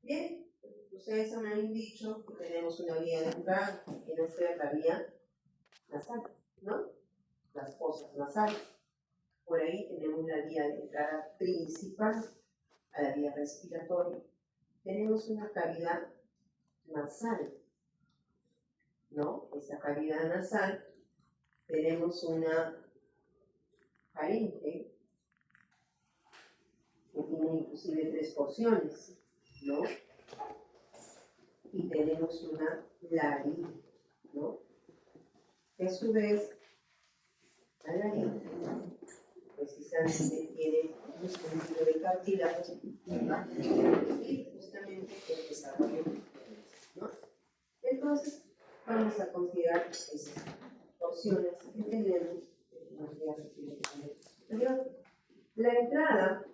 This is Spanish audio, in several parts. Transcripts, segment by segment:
Bien, ustedes me han dicho que tenemos una vía de entrada, que no es la vía nasal, ¿no? Las fosas nasales. Por ahí tenemos la vía de entrada principal a la vía respiratoria. Tenemos una cavidad nasal, ¿no? Esa cavidad nasal, tenemos una faringe que tiene inclusive 3 porciones, ¿no? Y tenemos una laringe, ¿no? Que a su vez, la laringe precisamente tiene un sentido de cartílago y justamente el desarrollo, ¿no? Entonces, vamos a considerar esas opciones que tenemos en la vía respiratoria superior. La entrada,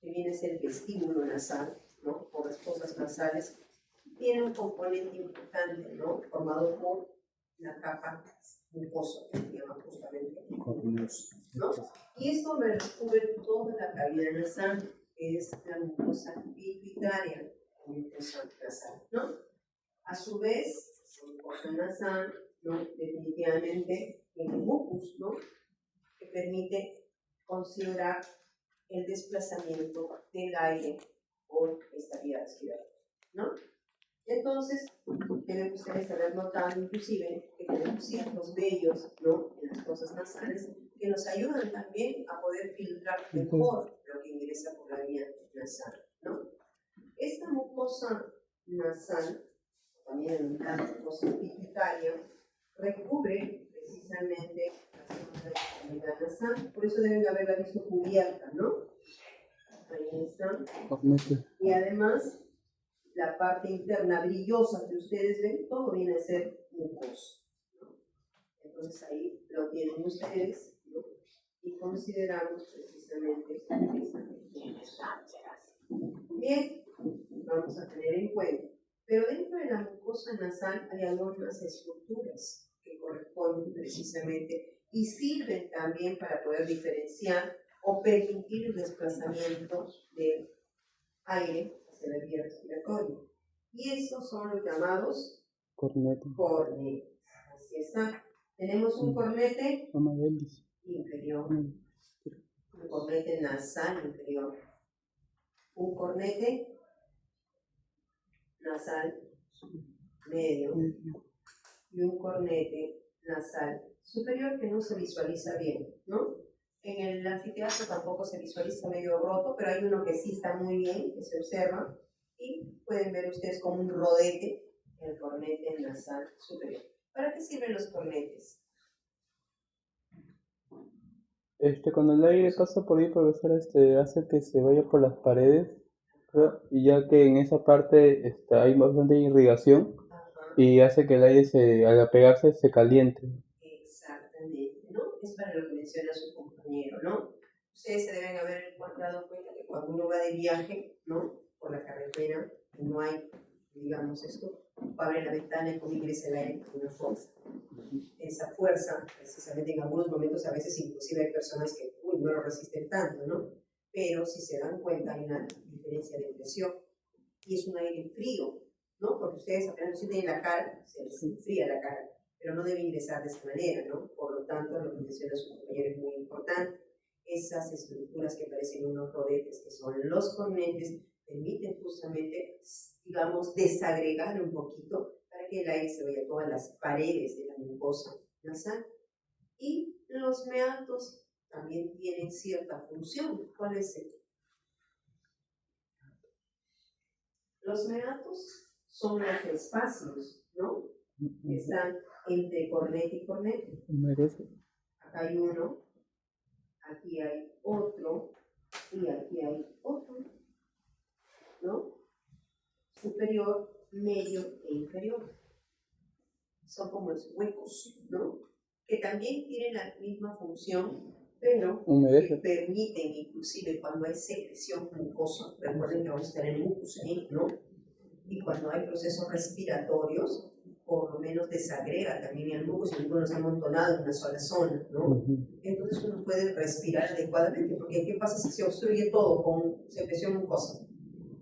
que viene a ser el vestíbulo nasal, ¿no? Por las fosas nasales, tiene un componente importante, ¿no? Formado por la capa mucosa, que se llama justamente, ¿no? Y esto me recubre toda la cavidad nasal, que es la mucosa pituitaria, mucosa nasal, ¿no? A su vez, la mucosa nasal, ¿no? Definitivamente el mucus, ¿no? Que permite considerar el desplazamiento del aire por esta vía respiratoria, ¿no? Entonces, deben ustedes haber notado inclusive que tenemos ciertos vellos, ¿no? En las fosas nasales que nos ayudan también a poder filtrar mejor lo que ingresa por la vía nasal, ¿no? Esta mucosa nasal, también la mucosa pituitaria, recubre precisamente la zona de la cavidad nasal, por eso deben haberla visto cubierta, ¿no? Ahí está. Y además, la parte interna brillosa que ustedes ven, todo viene a ser mucoso, ¿no? Entonces ahí lo tienen ustedes, ¿no? Y consideramos precisamente esta mucosa. Bien, vamos a tener en cuenta. Pero dentro de la mucosa nasal hay algunas estructuras que corresponden precisamente y sirven también para poder diferenciar o permitir el desplazamiento del aire hacia la vía respiratoria. Y estos son los llamados cornetes. Así está. Tenemos un cornete inferior, un cornete nasal inferior, un cornete nasal medio y un cornete nasal superior que no se visualiza bien, ¿no? En el anfiteatro tampoco se visualiza medio roto, pero hay uno que sí está muy bien, que se observa, y pueden ver ustedes como un rodete el cornete nasal superior. ¿Para qué sirven los cornetes? Cuando el aire pasa por ahí, profesor, hace que se vaya por las paredes, creo, y ya que en esa parte hay bastante irrigación. Ajá. Y hace que el aire, al apegarse, se caliente. Exactamente, ¿no? Es para lo que menciona su compañero, ¿no? Ustedes se deben haber dado cuenta que cuando uno va de viaje, ¿no? Por la carretera, no hay, digamos esto, abre la ventana y como ingresa el aire con una fuerza. Esa fuerza, precisamente en algunos momentos, a veces inclusive hay personas que no lo resisten tanto, ¿no? Pero si se dan cuenta hay una diferencia de presión y es un aire frío, ¿no? Porque ustedes apenas lo sienten en la cara, se les enfría la cara, pero no debe ingresar de esa manera, ¿no? Por lo tanto, lo que menciona su compañero es muy importante. Esas estructuras que parecen unos rodetes, que son los cornetes, permiten justamente, digamos, desagregar un poquito para que el aire se vaya a todas las paredes de la mucosa nasal. Y los meatos también tienen cierta función. ¿Cuál es el? Los meatos son los espacios, ¿no? Que están entre cornete y cornete. Acá hay uno, aquí hay otro y aquí hay otro, ¿no? Superior, medio e inferior. Son como los huecos, ¿no? Que también tienen la misma función, pero que permiten, inclusive cuando hay secreción mucosa, recuerden que vamos a tener mucus ahí, ¿no? Y cuando hay procesos respiratorios, por lo menos desagrega también el mucus y no está amontonado en una sola zona, ¿no? Entonces uno puede respirar adecuadamente, porque ¿qué pasa si se obstruye todo con secreción mucosa?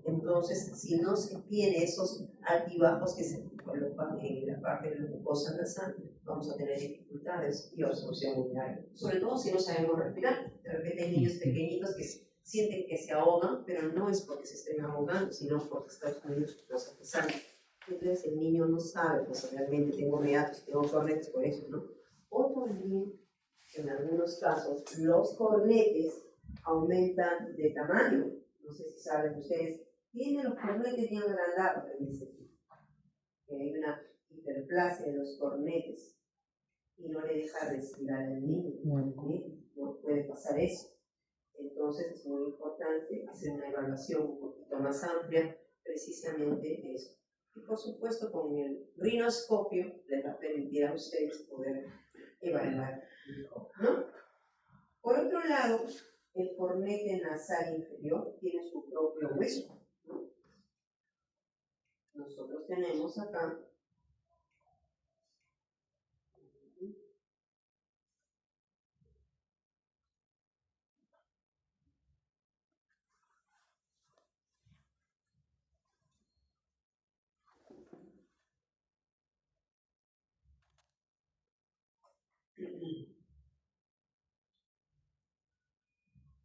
Entonces, si no se tiene esos altibajos que se colocan en la parte de la mucosa nasal, vamos a tener dificultades y absorción urinaria. Sobre todo si no sabemos respirar. De repente hay niños pequeñitos que sienten que se ahogan, pero no es porque se estén ahogando, sino porque están comiendo su cosa pesada. Entonces el niño no sabe, pues realmente tengo reatos, tengo cornetes por eso, ¿no? O también, en algunos casos, los cornetes aumentan de tamaño. No sé si saben ustedes, tienen los cornetes bien agrandados en ese tipo. Hay una hiperplasia de los cornetes y no le deja respirar al niño. No puede pasar eso. Entonces es muy importante hacer una evaluación un poquito más amplia precisamente de eso. Y por supuesto con el rinoscopio les va a permitir a ustedes poder evaluar mejor, ¿no? Por otro lado, el cornete nasal inferior tiene su propio hueso, ¿no? Nosotros tenemos acá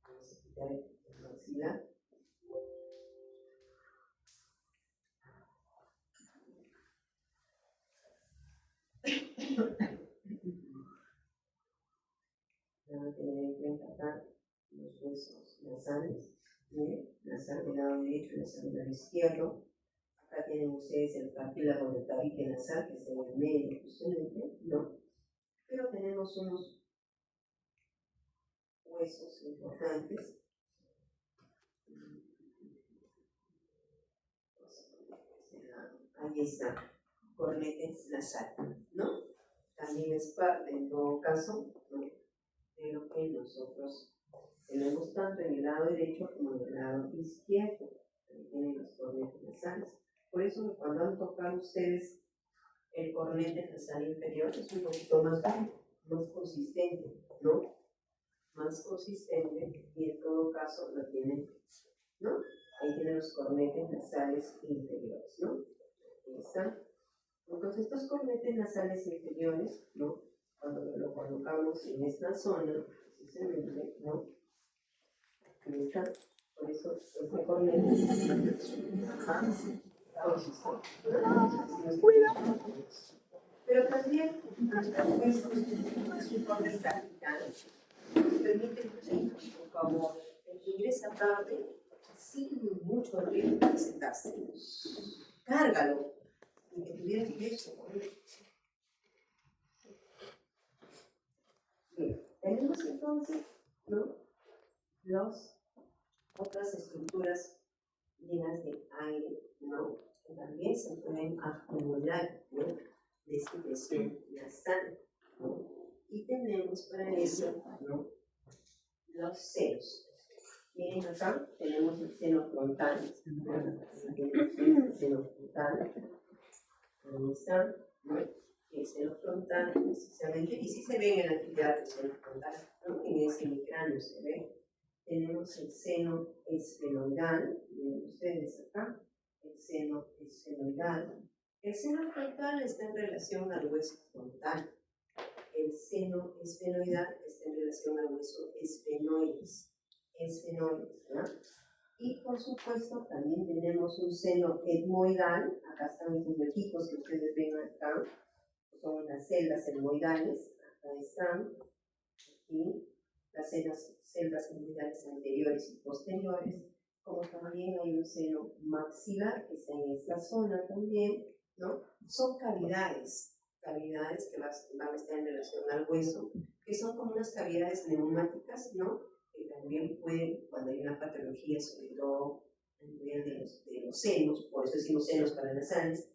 vamos a quitar el maxilar. Van a tener en cuenta acá los huesos nasales, nasal del lado derecho y nasal del lado izquierdo. Acá tienen ustedes el cartílago del tabique nasal, que es en el medio justamente, ¿no? Pero tenemos unos huesos importantes. Ahí está, cornetes nasal, ¿no? También es parte, en todo caso, ¿no?, de lo que nosotros tenemos tanto en el lado derecho como en el lado izquierdo. Ahí tienen los cornetes nasales. Por eso cuando han tocado ustedes el cornete nasal inferior es un poquito más duro, más consistente, ¿no? Más consistente y en todo caso lo tienen, ¿no? Ahí tienen los cornetes nasales inferiores, ¿no? Ahí están. Entonces estos cornetes nasales inferiores, ¿no?, cuando lo colocamos en esta zona, precisamente, ¿no?, ahí está. Por eso este cornete pero también es un corte practicado. Permite, por favor, el que ingresa tarde sin mucho riesgo de sentarse. Cárgalo. Y que tuviera que eso. Bien, tenemos entonces, ¿no?, las otras estructuras llenas de aire, ¿no?, que también se pueden acumular, ¿no?, de secreción nasal, ¿no? Y tenemos para eso, ¿no?, los senos. Miren acá, tenemos el seno frontal, ¿no? Tenemos el seno frontal, ahí está, ¿no?, el seno frontal precisamente, y si se ve en el anfiteatro seno frontal, ¿no?, en ese cráneo se ve. Tenemos el seno esfenoidal, miren ustedes acá, el seno esfenoidal. El seno frontal está en relación al hueso frontal. El seno esfenoidal está en relación al hueso esfenoides, ¿no? Y por supuesto también tenemos un seno etmoidal. Acá están estos huequitos que ustedes ven acá, son las celdas etmoidales, acá están, y las celdas etmoidales anteriores y posteriores, como también hay un seno maxilar que está en esta zona también, ¿no? Son cavidades que van a estar en relación al hueso, que son como unas cavidades neumáticas, ¿no?, que también pueden, cuando hay una patología, sobre todo a nivel de los senos, por eso decimos senos paranasales,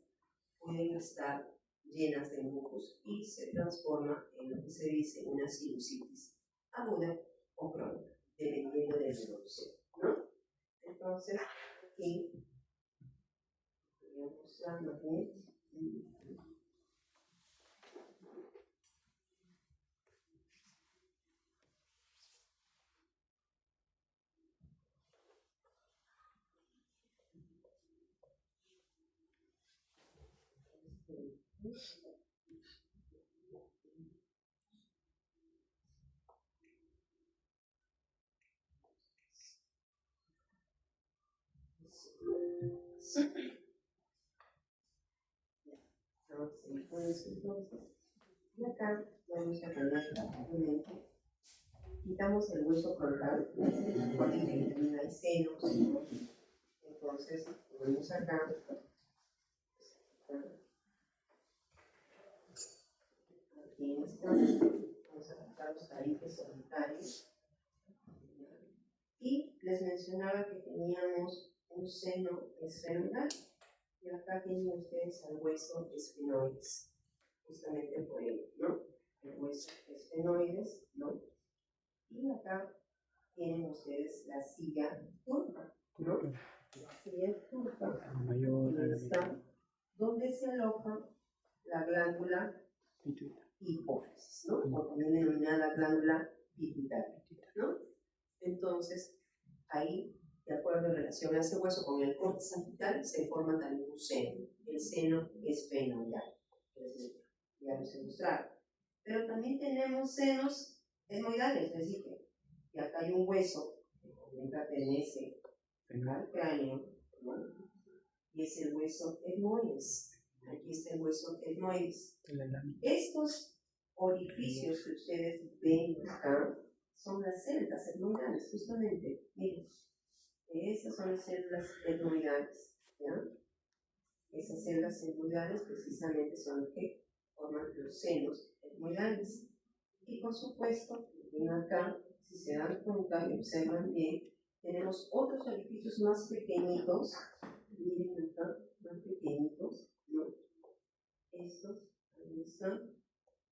pueden estar llenas de mucus y se transforma en lo que se dice una sinusitis aguda o crónica, dependiendo de la evolución, ¿no? Entonces, aquí voy a mostrar más bien. Vamos a seguir con eso entonces. Y acá vamos a poner rápidamente. Quitamos el hueso frontal, porque termina el seno, ¿no? Entonces, ponemos acá. Aquí está. Vamos a quitar los tabiques solitarios. Y les mencionaba que teníamos un seno esfenoidal. Y acá tienen ustedes al hueso esfenoides. Justamente por ello, ¿no? El hueso esfenoides, ¿no? Y acá tienen ustedes la silla turca, ¿no? La silla turca está donde se aloja la glándula hipófisis, ¿no? O también denominada glándula pituitaria, ¿no? Entonces, ahí, de acuerdo en relación a ese hueso con el corte sagital, se forma también un seno. El seno esfenoidal. Ya los he mostrado. Pero también tenemos senos etmoidales, les dije. Y acá hay un hueso que también pertenece al cráneo, ¿no? Y es el hueso etmoides. Aquí está el hueso etmoides. Estos orificios que ustedes ven acá son las células etmoidales, justamente. Miren, esas son las células etmoidales, ¿ya? Esas células etmoidales precisamente son las que forman los senos etmoidales. Y por supuesto, ven acá, si se dan cuenta y observan bien, tenemos otros orificios más pequeñitos, miren acá, más pequeñitos, ¿no? Estos, ahí están,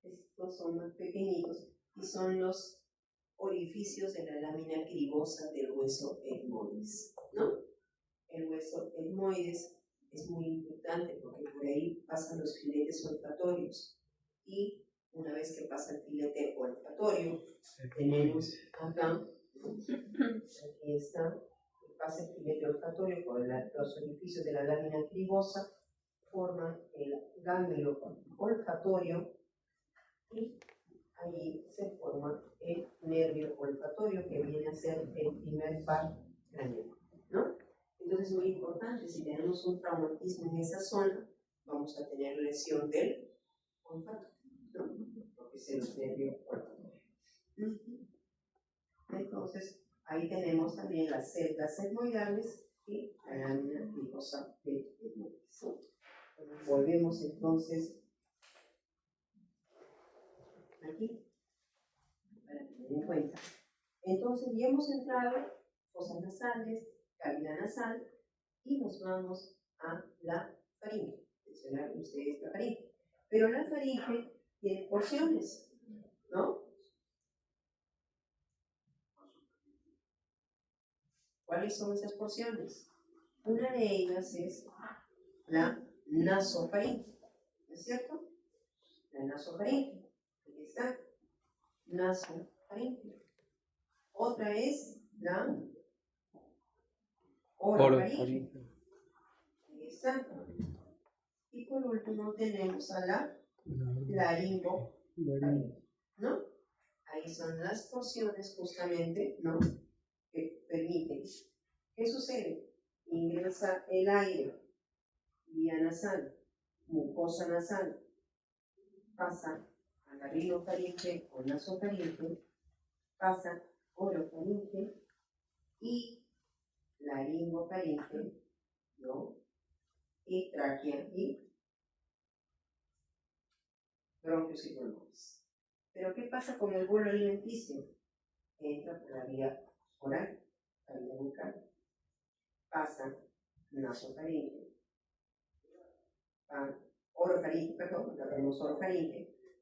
estos son más pequeñitos y son los orificios de la lámina cribosa del hueso etmoides, ¿no? El hueso etmoides es muy importante porque por ahí pasan los filetes olfatorios y una vez que pasa el filete olfatorio, tenemos acá, aquí está, pasa el filete olfatorio por los orificios de la lámina cribosa, forman el ganglio olfatorio y allí se forma el nervio olfatorio que viene a ser el primer par craneal, ¿no? Entonces es muy importante, si tenemos un traumatismo en esa zona, vamos a tener lesión del olfato, ¿no? Porque es el nervio olfatorio. Entonces, ahí tenemos también las células etmoidales y la lámina cribosa de etmoides. Volvemos entonces aquí, para tener en cuenta. Entonces, ya hemos entrado fosas nasales, cavidad nasal, y nos vamos a la faringe. Mencionaron ustedes la faringe. Pero la faringe tiene porciones, ¿no? ¿Cuáles son esas porciones? Una de ellas es la nasofaringe, ¿no es cierto? La nasofaringe. Aquí está. Nasofaringe. Otra es la orofaringe. Ahí está. Y por último tenemos a la laringofaringe, ¿no? Ahí son las porciones justamente, ¿no? Que permiten. ¿Qué sucede? Ingresa el aire, vía nasal, mucosa nasal, pasa a la rinofaringe o nasofaringe, pasa orofaringe y laringofaringe, ¿no? Y tráquea y bronquios y pulmones. Pero ¿qué pasa con el bolo alimenticio? Entra por la vía oral, la vía bucal, pasa nasofaringe, orofaringe, perdón, la tenemos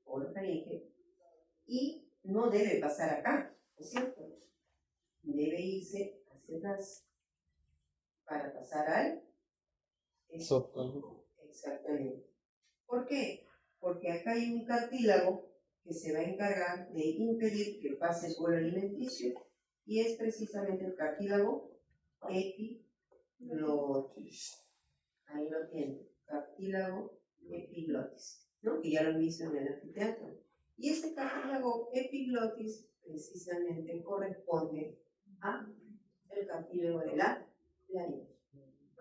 orofaringe, y no debe pasar acá, ¿no es cierto? Debe irse hacia atrás para pasar al esófago. Exactamente. ¿Por qué? Porque acá hay un cartílago que se va a encargar de impedir que pase el bolo alimenticio y es precisamente el cartílago epiglotis. Ahí lo tienen, cartílago epiglotis, ¿no? Que ya lo hizo en el anfiteatro. Y este cartílago epiglotis precisamente corresponde a el cartílago de la laringe.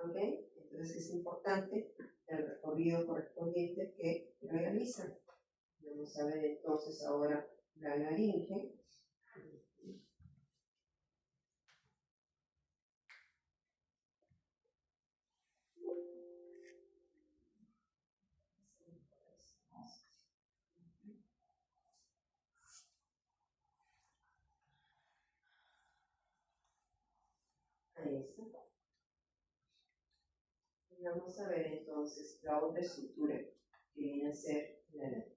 ¿Ok? Entonces es importante el recorrido correspondiente que realizan. Vamos a ver entonces ahora la laringe. Ahí está. Vamos a ver entonces la otra estructura que viene a ser la laringe.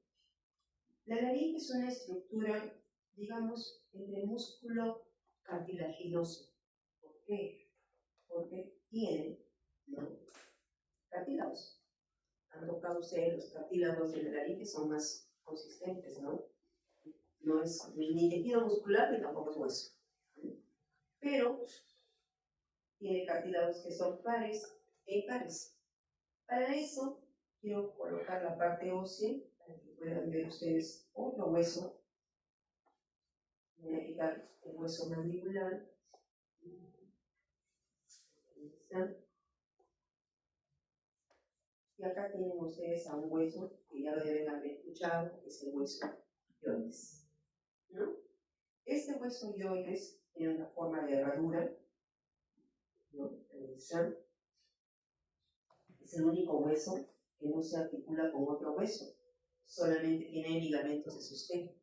La laringe es una estructura, digamos, entre músculo cartilaginoso. ¿Por qué? Porque tiene, ¿no?, cartílagos. Han tocado ustedes los cartílagos de la laringe, son más consistentes, ¿no? No es ni tejido muscular ni tampoco es hueso. Pero tiene cartílagos que son pares e impares. Para eso, quiero colocar la parte ósea para que puedan ver ustedes otro hueso. Voy a quitar el hueso mandibular. Y acá tienen ustedes a un hueso que ya lo deben haber escuchado, que es el hueso yoides, ¿no? Este hueso yoides tiene una forma de herradura, ¿no? Es el único hueso que no se articula con otro hueso, solamente tiene ligamentos de sostén.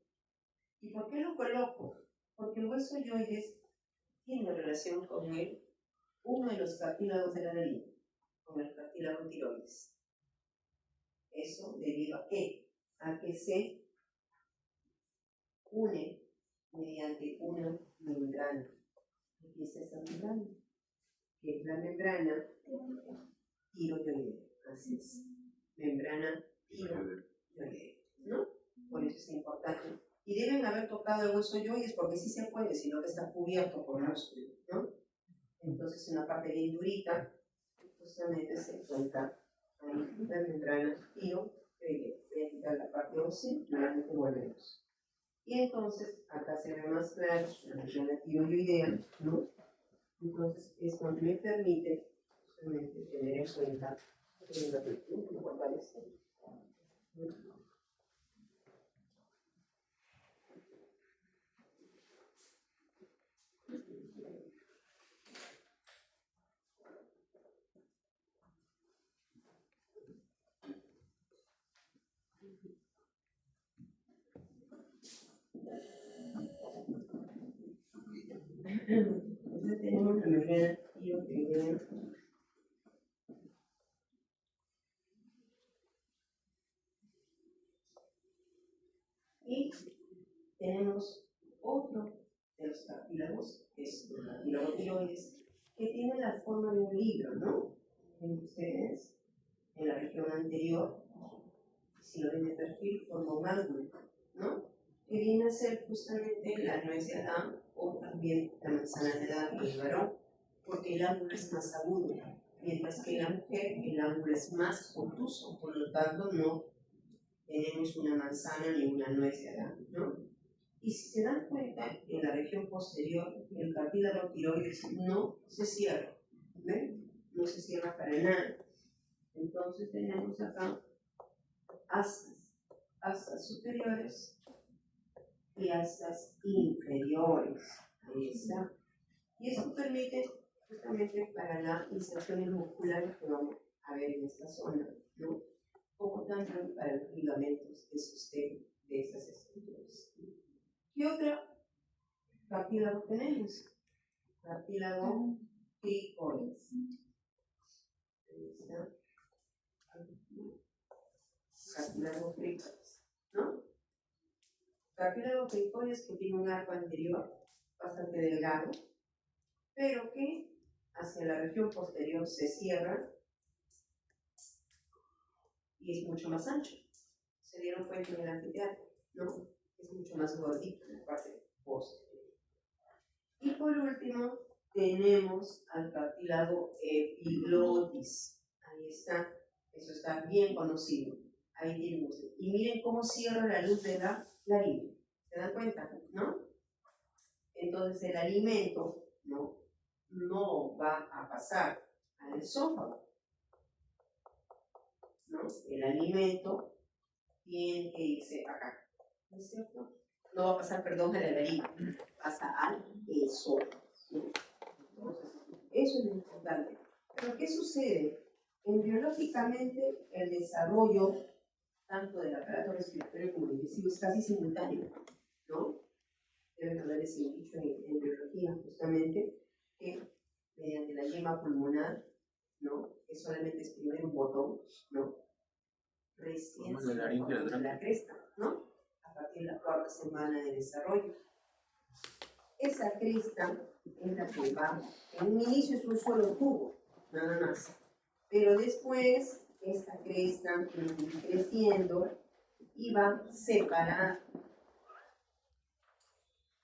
¿Y por qué lo coloco? Porque el hueso yoides tiene relación con uno de los cartílagos de la nariz, con el cartílago tiroides. Eso debido a qué? A que se une mediante una membrana. Aquí está esta membrana, que es la membrana tiroidea. Así es, membrana tiroidea, ¿no? Por eso es importante. Y deben haber tocado el hueso yoides porque sí se puede, sino que está cubierto por músculo, ¿no? Entonces, una parte bien durita, justamente se encuentra ahí la membrana tiroidea. Voy a quitar la parte ósea, nuevamente volvemos. Y entonces, acá se ve más claro la membrana tiroidea, ¿no? Entonces, es cuando me permite justamente tener en cuenta guardar esto. Entonces tenemos la membrana tiroidea. Y tenemos otro de los cartílagos, que es el cartílago tiroides, que tiene la forma de un libro, ¿no? Ven ustedes, en la región anterior, si lo ven de perfil, forma un ángulo, ¿no? Que viene a ser justamente la nuez de Adán o también la manzana de Adán en el varón, porque el ángulo es más agudo, mientras que en la mujer el ángulo es más obtuso, por lo tanto no tenemos una manzana ni una nuez de Adán, ¿no? Y si se dan cuenta, en la región posterior, el cartílago tiroides no se cierra, ¿ven? No se cierra para nada. Entonces tenemos acá astas superiores y astas inferiores. Ahí está. Y eso permite justamente para la inserciones musculares que vamos a ver en esta zona, ¿no? Como también para los ligamentos de sostén de estas estructuras. ¿Qué otro cartílago tenemos? Cartílago cricoides. Ahí está. Cartílago cricoides, ¿no? Cartílago cricoides que tiene un arco anterior bastante delgado, pero que hacia la región posterior se cierra y es mucho más ancho. Se dieron cuenta en el anfiteatro, ¿no? Es mucho más gordito en la parte posterior. Y por último, tenemos al cartílago epiglotis. Ahí está. Eso está bien conocido. Ahí tienen ustedes. Y miren cómo cierra la luz de la laringe. ¿Se dan cuenta? ¿No? Entonces el alimento no va a pasar al esófago. ¿No? El alimento tiene que irse acá. ¿No es cierto? No va a pasar, perdón, a la laringe. Pasa al esófago. ¿No? Entonces, eso es lo importante. Pero ¿qué sucede? Embriológicamente, el desarrollo tanto del aparato respiratorio como digestivo es casi simultáneo, ¿no? Deben haberles dicho en biología, justamente, que mediante la yema pulmonar, ¿no? Que solamente es primero un botón, ¿no? Recién se forma la cresta, ¿no? A partir de la cuarta semana de desarrollo. Esa cresta es la que va, en un inicio es un solo tubo, nada más. Pero después, esta cresta va creciendo y va separada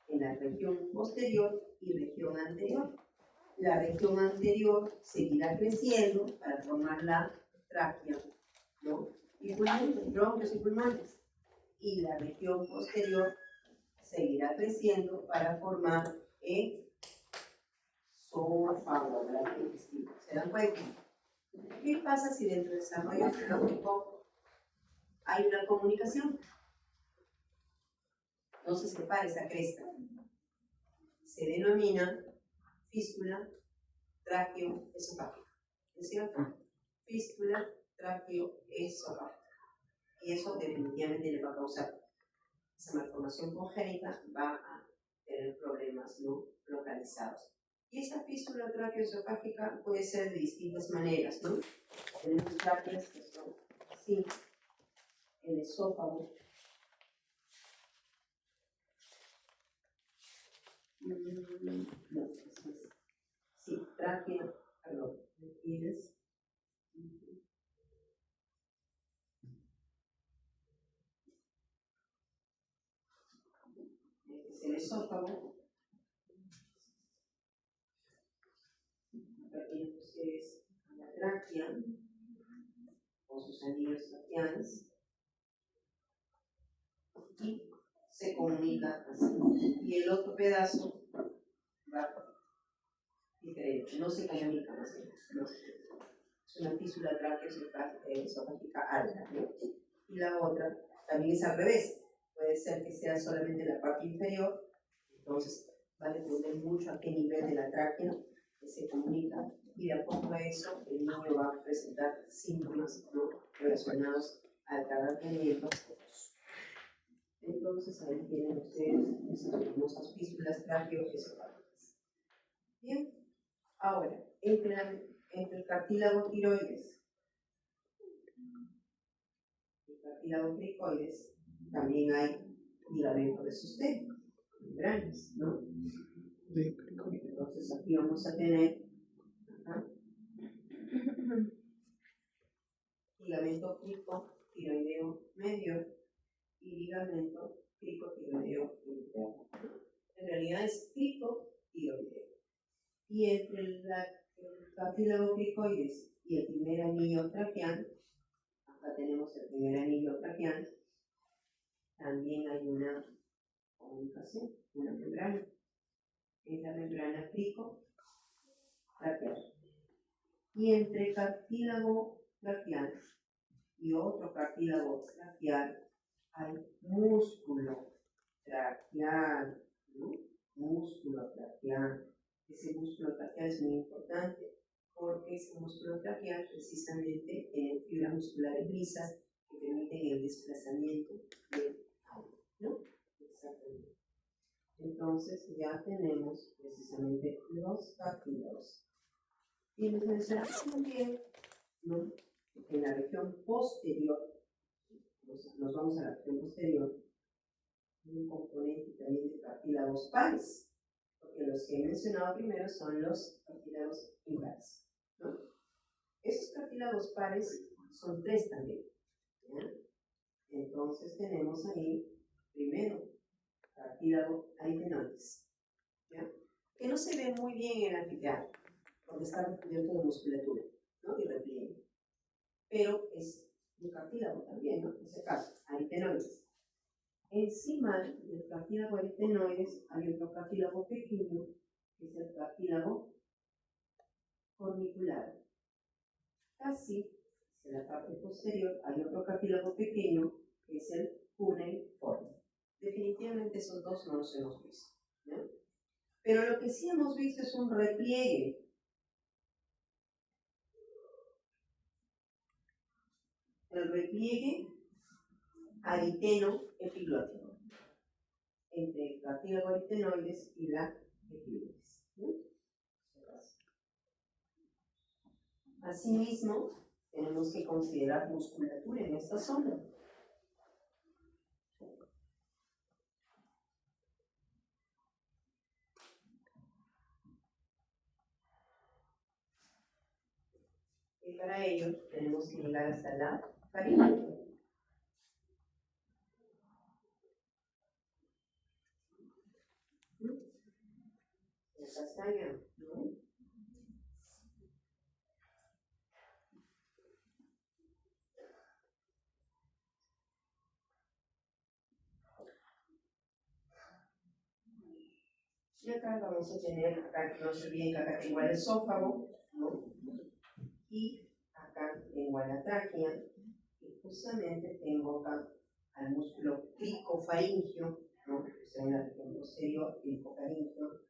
en la región posterior y región anterior. La región anterior seguirá creciendo para formar la tráquea, ¿no? Y pulmones, bronquios y pulmones. Y la región posterior seguirá creciendo para formar el esófago, el intestino. ¿Se dan cuenta? ¿Qué pasa si dentro del desarrollo fisiológico hay una comunicación? No se separa esa cresta. Se denomina fístula tráqueo-esofágica. ¿Es cierto? Fístula tráqueo-esofágica. Y eso definitivamente le va a causar esa malformación congénita, va a tener problemas no localizados. Y esa fístula tráqueo-esofágica puede ser de distintas maneras, ¿no? Tenemos tráqueas que son así, el esófago. No, sí, tráquea, perdón, ¿me tienes? Es el esófago. Acá tienen ustedes la tráquea, con sus anillos traqueales, y se comunica así. Y el otro pedazo va diferente, no se comunica más bien. No. Es una fístula tráqueo-esofágica alta, ¿no? Y la otra también es al revés. Puede ser que sea solamente la parte inferior, entonces va a depender mucho a qué nivel de la tráquea que se comunica, y de acuerdo a eso el niño va a presentar síntomas, ¿no?, relacionados al tratamiento. Entonces ahí tienen ustedes esas famosas fístulas tráqueo-esofágicas. Bien, ahora, entre el cartílago tiroides y el cartílago cricoides también hay ligamento de sostén, membranas, ¿no? Entonces aquí vamos a tener ligamento cricotiroideo medio y ligamento cricotiroideo interno. En realidad es cricotiroideo. Y entre el cartílago cricoides y el primer anillo traqueal, acá tenemos el primer anillo traqueal, también hay una comunicación, una membrana. Es la membrana cricotraqueal. Y entre cartílago traqueal y otro cartílago traqueal hay músculo traqueal, ¿no? Músculo traqueal. Ese músculo traqueal es muy importante porque ese músculo traqueal precisamente tiene fibras musculares lisas que permiten el desplazamiento del aire, ¿no? Exactamente. Entonces ya tenemos precisamente los cartílagos. Y les mencionamos también, ¿no?, en la región posterior, nos vamos a la región posterior, hay un componente también de cartílagos pares, porque los que he mencionado primero son los cartílagos impares, ¿no? Esos cartílagos pares son tres también, ¿ya? Entonces tenemos ahí, primero, cartílago aritenoides, ¿ya?, que no se ve muy bien en el anfiteatro, porque está recubierto de musculatura, ¿no?, y repliegue. pero es un cartílago también, ¿no? En este caso, aritenoides. Encima del cartílago aritenoides hay otro cartílago pequeño, que es el cartílago cornicular. Casi en la parte posterior hay otro cartílago pequeño, que es el cuneiforme. Definitivamente esos dos no los hemos visto, ¿no? Pero lo que sí hemos visto es un repliegue. El repliegue ariteno-epiglótico entre el cartílago aritenoides y la epiglotis, ¿no? Asimismo, tenemos que considerar musculatura en esta zona. Y para ello tenemos que llegar hasta la faringe. La castaña, ¿no? Y acá vamos a tener, acá no se olviden que acá tengo el esófago, ¿no? Y acá tengo la tráquea, y justamente tengo acá al músculo cricofaringio, ¿no? Que está en la región posterior, cricofaringio.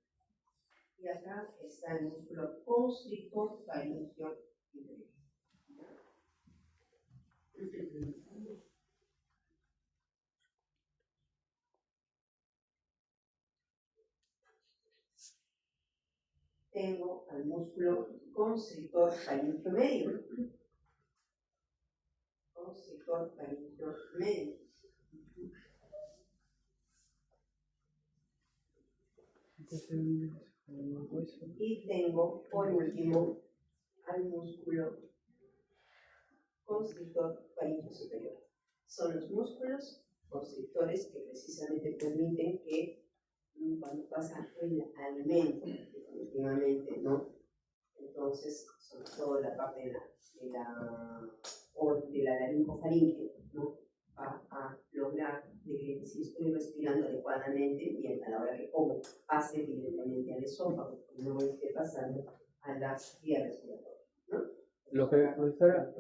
Y acá está el músculo constrictor faringio inferior. Tengo al músculo constrictor faringio medio. Constrictor faringio medio. Y tengo por último al músculo constrictor faringio superior. Son los músculos constrictores que precisamente permiten que cuando pasa el alimento, definitivamente, ¿no? Entonces, sobre todo la parte de la laringofaringe, ¿no? Va a lograr de que si estoy respirando adecuadamente, bien, a la hora que como, pase directamente al esófago, no esté pasando a la vía respiratoria, ¿no? Lo que profesora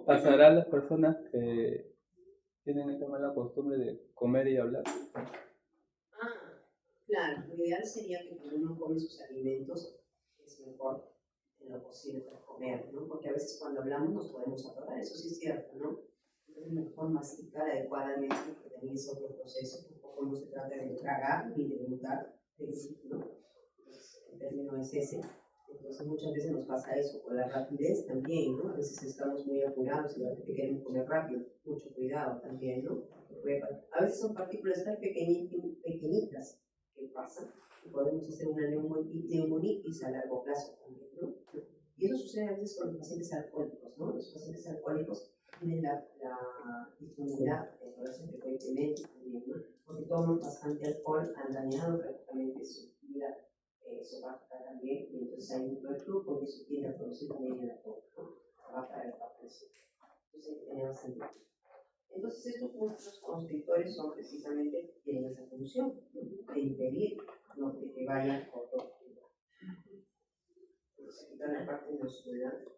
pasará a las personas que tienen esta mala costumbre de comer y hablar. Claro, lo ideal sería que cuando uno come sus alimentos es mejor en lo posible para comer, ¿no? Porque a veces cuando hablamos nos podemos atorar, eso sí es cierto, ¿no? Es mejor masticar adecuadamente, que también es otro proceso, tampoco no se trata de tragar ni de untar, ¿no? Entonces, el término es ese. Entonces muchas veces nos pasa eso, con la rapidez también, ¿no? A veces estamos muy apurados y de repente queremos comer rápido, mucho cuidado también, ¿no? A veces son partículas tan pequeñitas que pasan y podemos hacer una neumonitis a largo plazo también, ¿no? Y eso sucede a veces con los pacientes alcohólicos, ¿no? Los pacientes alcohólicos tienen la disponibilidad de drogarse frecuentemente también, ¿no? Porque toman bastante alcohol, han dañado prácticamente su vida esofágica también, y entonces hay un reflujo que eso tiende a producir también el alcohol, ¿no? Va para el paciente. Entonces tiene bastante. Entonces estos músculos constrictores son precisamente, tienen esa función, ¿no? De impedir, ¿no? De que vayan por todo. Entonces aquí está la parte muscular, ¿no?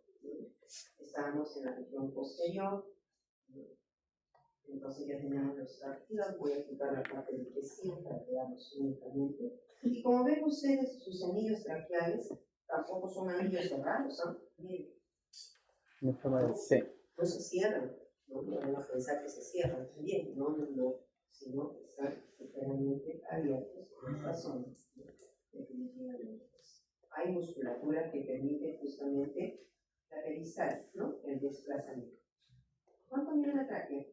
Estamos en la región posterior, ¿no? Entonces ya tenemos los cartílagos, voy a quitar la parte del intestino para que veamos únicamente. Y como ven ustedes, sus anillos traqueales tampoco son anillos cerrados, ¿no? Miren. En forma de C. No se cierran, no van a pensar que se cierran también, no, sino que están enteramente abiertos en esta zona, ¿no? Definitivamente. Hay musculatura que permite justamente la peristalsis, ¿no? El desplazamiento. ¿Cuánto mide la tráquea?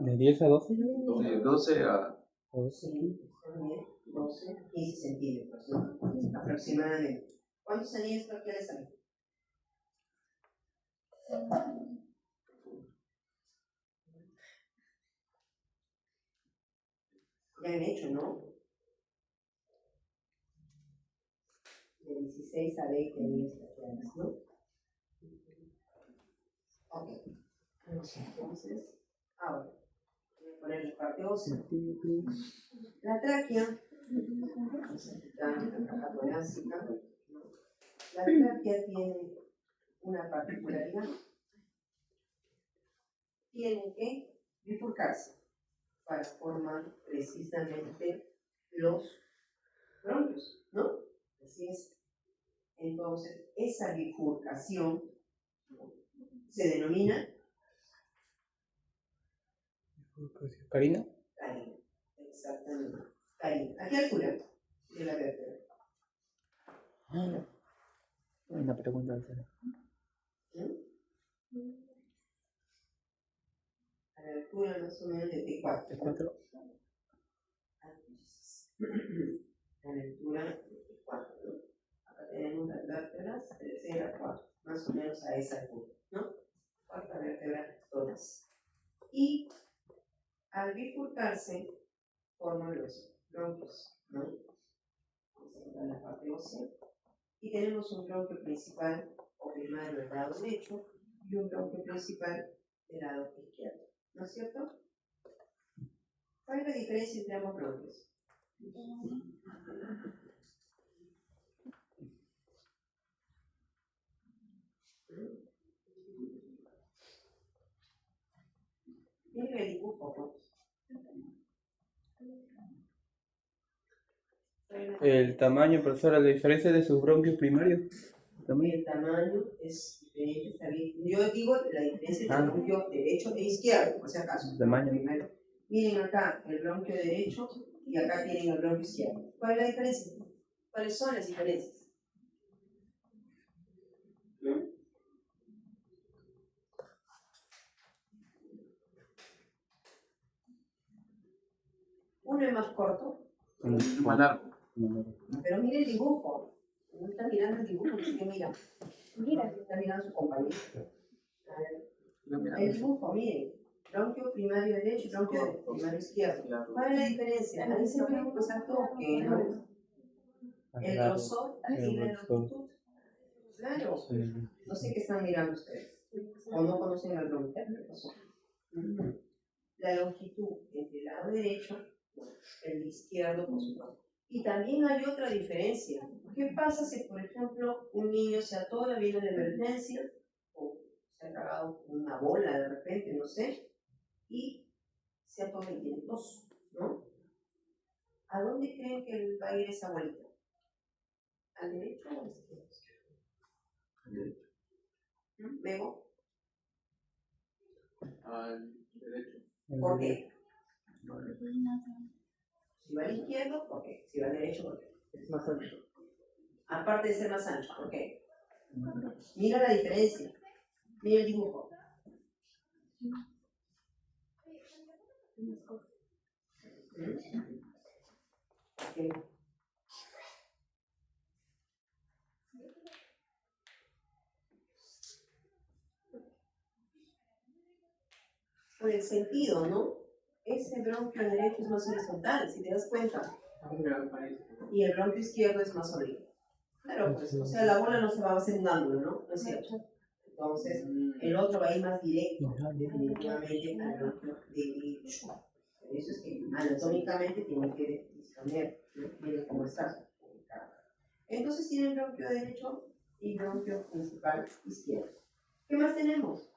¿De 10 a 12? De 12 a... Sí, también 12, 15 centímetros, ¿no? Aproximadamente. ¿Cuántos anillos traqueales hay? Ya han hecho, ¿no? de 16 a 20 niños traqueales, ¿no? Ok. Entonces, ahora, voy a poner la parte ósea. La tráquea, la caja torácica, ¿no? La tráquea tiene una particularidad. Tiene que bifurcarse para formar precisamente los bronquios, ¿no? Así es. Entonces, esa bifurcación, ¿no?, se denomina ¿Karina? carina. Exactamente. Carina. ¿A qué altura de la vértebra? Una pregunta. ¿Mm? A la altura más o menos de T4. ¿T4? A la altura de T4, ¿no? Acá tenemos las vértebras, tercera, cuarta, más o menos a esa altura, ¿no? Cuarta vértebra, todas. Y al bifurcarse, forman los bronquios, ¿no? Vamos a la parte ósea. Y tenemos un bronquio principal o primario del lado derecho y un bronquio principal del lado izquierdo, ¿no es cierto? ¿Cuál es la diferencia entre ambos bronquios? Miren el dibujo, pues. El tamaño, profesora, la diferencia de sus bronquios primarios. El tamaño es diferente, está bien. Yo digo la diferencia entre el bronquio derecho e izquierdo, por si acaso. Tamaño. Primero, miren acá el bronquio derecho y acá tienen el bronquio izquierdo. ¿Cuál es la diferencia? ¿Cuáles son las diferencias? Uno es más corto, Más largo. pero mire el dibujo. No está mirando el dibujo, así que mira. Está mirando a su compañero. A ver. El dibujo, miren. Bronquio primario derecho y bronquio primario izquierdo. ¿Cuál es la diferencia? Ahí se ve pues a toque, ¿no? El grosor y la longitud. Claro. No sé qué están mirando ustedes. O no conocen el bronquio. La longitud entre el lado derecho, el izquierdo, por supuesto. Y también hay otra diferencia. ¿Qué pasa si, por ejemplo, un niño se atora, viene de emergencia, o se ha cagado con una bola de repente, no sé, y se atora y tiene tos, ¿no? ¿A dónde creen que va a ir esa bolita? ¿Al derecho o al izquierdo? Al derecho. ¿Luego? Al derecho. ¿Por qué? Si va al izquierdo, ¿por qué? Si va al derecho, ¿por qué? Es más ancho. Aparte de ser más ancho, ¿por qué? Mira la diferencia. Mira el dibujo. Okay. Por el sentido, ¿no? Ese bronquio derecho es más horizontal, si te das cuenta. Y el bronquio izquierdo es más oblicuo. Claro, pues, o sea, la bola no se va a hacer un ángulo, ¿no? ¿No es cierto? Entonces, el otro va a ir más directo, definitivamente, al bronquio derecho. Por eso es que anatómicamente tiene que disponer, miren cómo está ubicado. Entonces, tienen bronquio derecho y bronquio principal izquierdo. ¿Qué más tenemos?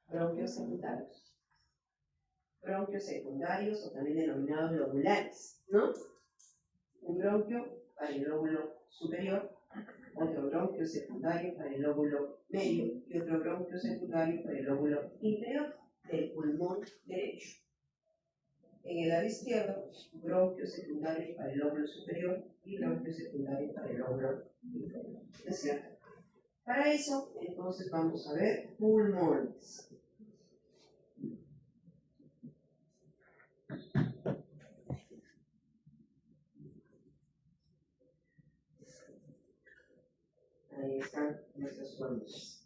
Bronquios secundarios. Bronquios secundarios o también denominados lobulares, ¿no? Un bronquio para el lóbulo superior, otro bronquio secundario para el lóbulo medio y otro bronquio secundario para el lóbulo inferior del pulmón derecho. En el lado izquierdo, bronquio secundario para el lóbulo superior y bronquio secundario para el lóbulo inferior. ¿Es cierto? Para eso, entonces vamos a ver pulmones. Ahí están nuestros pulmones.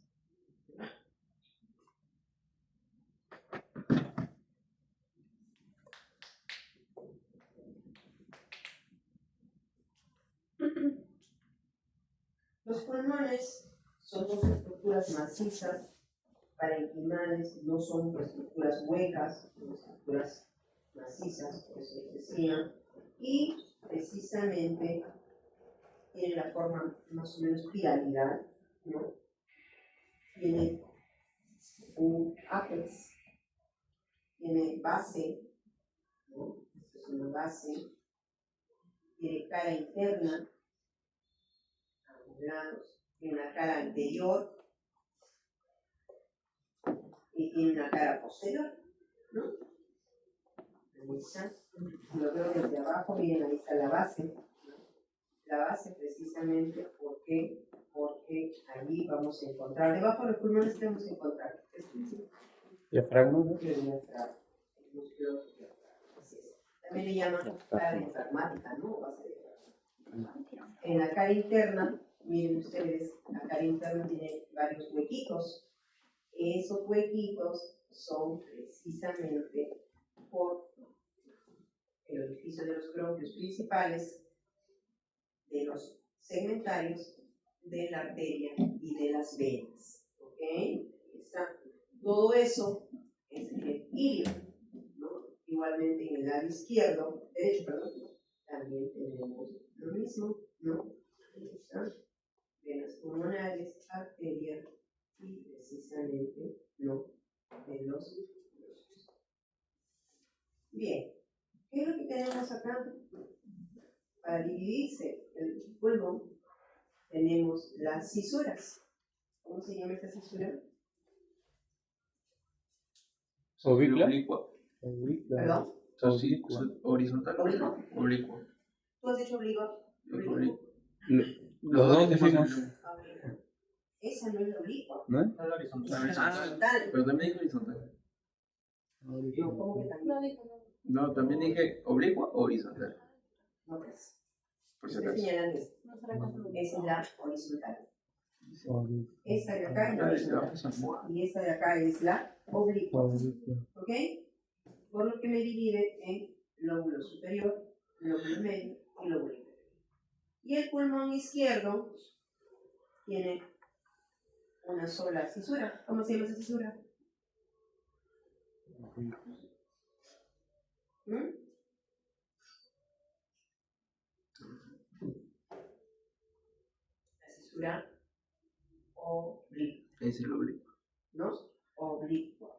Los pulmones somos estructuras macizas, parenquimales, no son estructuras huecas, son estructuras macizas, por eso les decía, y precisamente tiene la forma más o menos piramidal, ¿no? Tiene un apex, tiene base, ¿no? Esto es una base, tiene cara interna, a los lados, tiene una cara anterior y tiene una cara posterior, ¿no? Ahí está. Lo veo desde abajo, miren, ahí está la base, ¿no? La base precisamente porque allí vamos a encontrar, debajo de los pulmones que vamos a encontrar. Diafragma, ¿no? El diafragma, el músculo diafragma, así es. También le llaman cara diafragmática, ¿no? Base diafragmática. En la cara interna, miren ustedes, la cara interna tiene varios huequitos. Esos huequitos son precisamente por el orificio de los bronquios principales, de los segmentarios, de la arteria y de las venas. ¿Ok? Ahí está. Todo eso es en el ilio, ¿no? Igualmente en el lado izquierdo, derecho, perdón, también tenemos lo mismo, ¿no? Ahí está. Venas pulmonares, arteria y precisamente, ¿no? De los bronquios. Bien, ¿qué es lo que tenemos acá? Para dividirse el pulmón, tenemos las cisuras. ¿Cómo se llama esta cisura? Oblicua. ¿Perdón? Horizontal. ¿Oblicuo? Oblicuo. ¿Tú has dicho oblicuo? Oblicuo. Los dos decimos, Oblicuo. Esa no es la oblicua. ¿no? La horizontal. Horizontal. Pero también dije horizontal. No, ¿cómo que también? No, también dije oblicua o horizontal. No, pues. Por si Estoy acaso. señalando esto. Esa es la horizontal. Esta de acá es la Ah, desde abajo horizontal. se mueve. Y esta de acá es la oblicua. ¿Ok? Por lo que me divide en lóbulo superior, lóbulo medio y lóbulo inferior. Y el pulmón izquierdo tiene una sola cisura. ¿Cómo se llama esa cisura? ¿Mm? La cisura oblicua, Es el oblicuo. ¿no? Oblicua.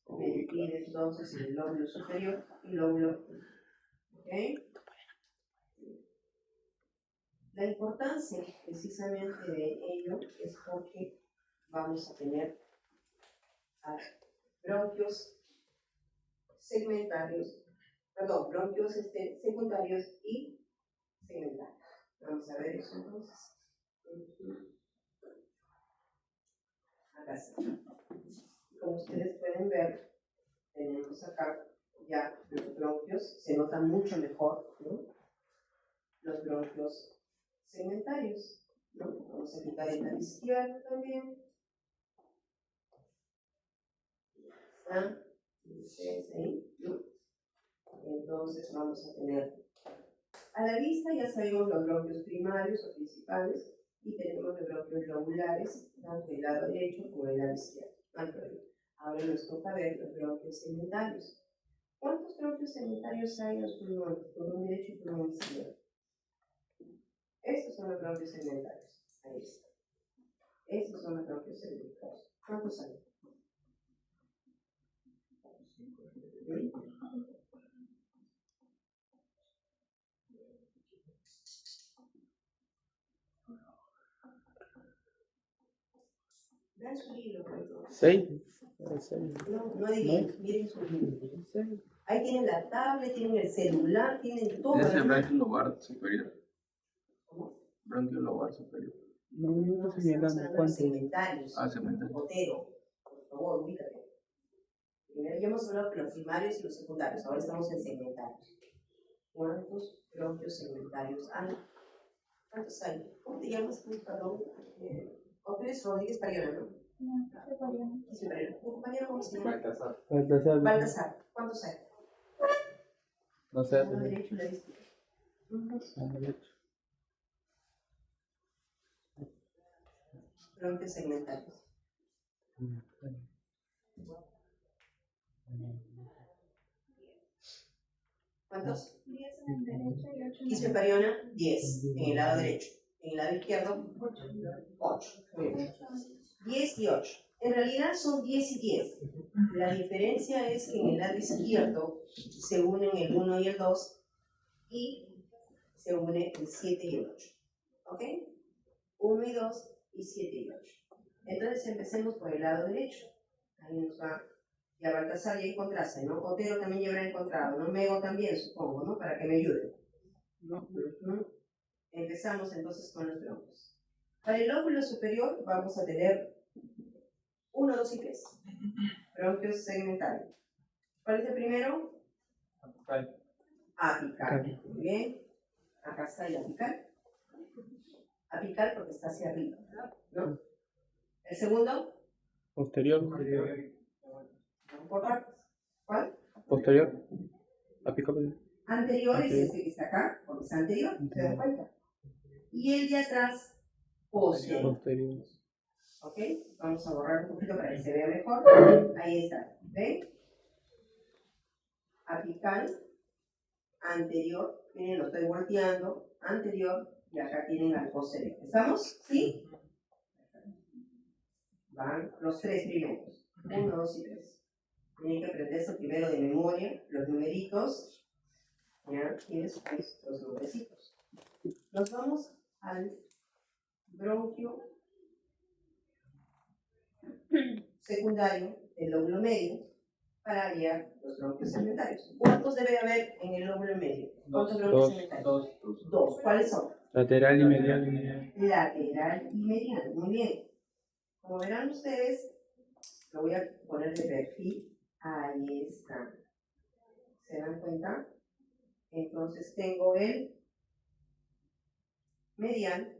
Me divide entonces en el lóbulo superior y lóbulo. ¿Ok? La importancia precisamente de ello es porque vamos a tener bronquios segmentarios, perdón, bronquios secundarios y segmentarios. Vamos a ver eso entonces. Acá está. Como ustedes pueden ver, tenemos acá ya los bronquios, se nota mucho mejor, ¿no? Los bronquios segmentarios, ¿no? Vamos a quitar el lado izquierdo también. ¿Están ustedes ahí? ¿No? Entonces vamos a tener, a la vista ya sabemos los bronquios primarios o principales y tenemos los bronquios lobulares, tanto del lado derecho como del lado izquierdo. No hay problema. Ahora nos toca ver los bronquios segmentarios. ¿Cuántos bronquios segmentarios hay en los pulmones? Pulmón derecho y pulmón izquierdo. Estos son los bronquios segmentarios. Ahí está. Estos son los bronquios segmentarios. ¿Cuántos hay? Vean su libro, por favor. 6. No, no adivinen, miren su libro. Ahí tienen la tablet, tienen el celular, tienen todo. Es el ¿verdad? bronquio lobar superior. ¿Cómo? Bronquio lobar superior. No No, estoy estamos señalando hablando de cuántos. segmentarios. Ah, segmental. Botero, por favor, ubícate. Primero ya hemos hablado de los primarios y los secundarios, ahora estamos en segmentarios. ¿Cuántos bronquios segmentarios hay? ¿Cuántos hay? ¿Cómo te llamas tú, perdón? Óperes Rodríguez Pariona, ¿no? Sí, Pariona. ¿Tu compañero cómo se llama? Baltasar. Baltasar. ¿Cuántos hay? No sé. Uno derecho y la izquierda. A derecho. bronquios segmentales. ¿Cuántos? 10 en el derecho y 8 en el Quismepariona, 10 en el lado derecho. En el lado izquierdo, 8. 10 y 8. En realidad son 10 y 10. La diferencia es que en el lado izquierdo se unen el 1 y el 2 y se une el 7 y el 8. ¿Ok? 1 y 2 y 7 y 8. Entonces empecemos por el lado derecho. Ahí nos va. Ya Baltasar ya encontraste, ¿no? Otero también ya habrá encontrado, ¿no? Mego también, supongo, ¿no? Para que me ayude. No. Empezamos entonces con los bronquios. Para el lóbulo superior vamos a tener 1, 2 y 3. Bronquios segmentales. ¿Cuál es el primero? Apical. Muy bien. Acá está el apical. Apical porque está hacia arriba, ¿no? El segundo, Posterior. por partes. ¿Cuál? Posterior. Apical. Anterior es Anterior. este que está acá, porque está anterior, ¿se dan cuenta? Y el de atrás, posterior. Posterior. ¿Ok? Vamos a borrar un poquito para que se vea mejor. Ahí está. ¿Ven? Apical, anterior. Miren, lo estoy volteando. Anterior. Y acá tienen al posterior. ¿Estamos? ¿Sí? Van los 3 primeros. 1, 2 y 3. Tienen que aprenderse primero de memoria los numeritos. ¿Ya? Y después los nombrecitos. Nos vamos al bronquio secundario del lóbulo medio para hallar los bronquios segmentarios. ¿Cuántos debe haber en el lóbulo medio? ¿Cuántos bronquios segmentarios? Dos. ¿Cuáles son? Lateral y medial. Lateral y medial. Muy bien. Como verán ustedes, lo voy a poner de perfil. Ahí está. ¿Se dan cuenta? Entonces tengo el medial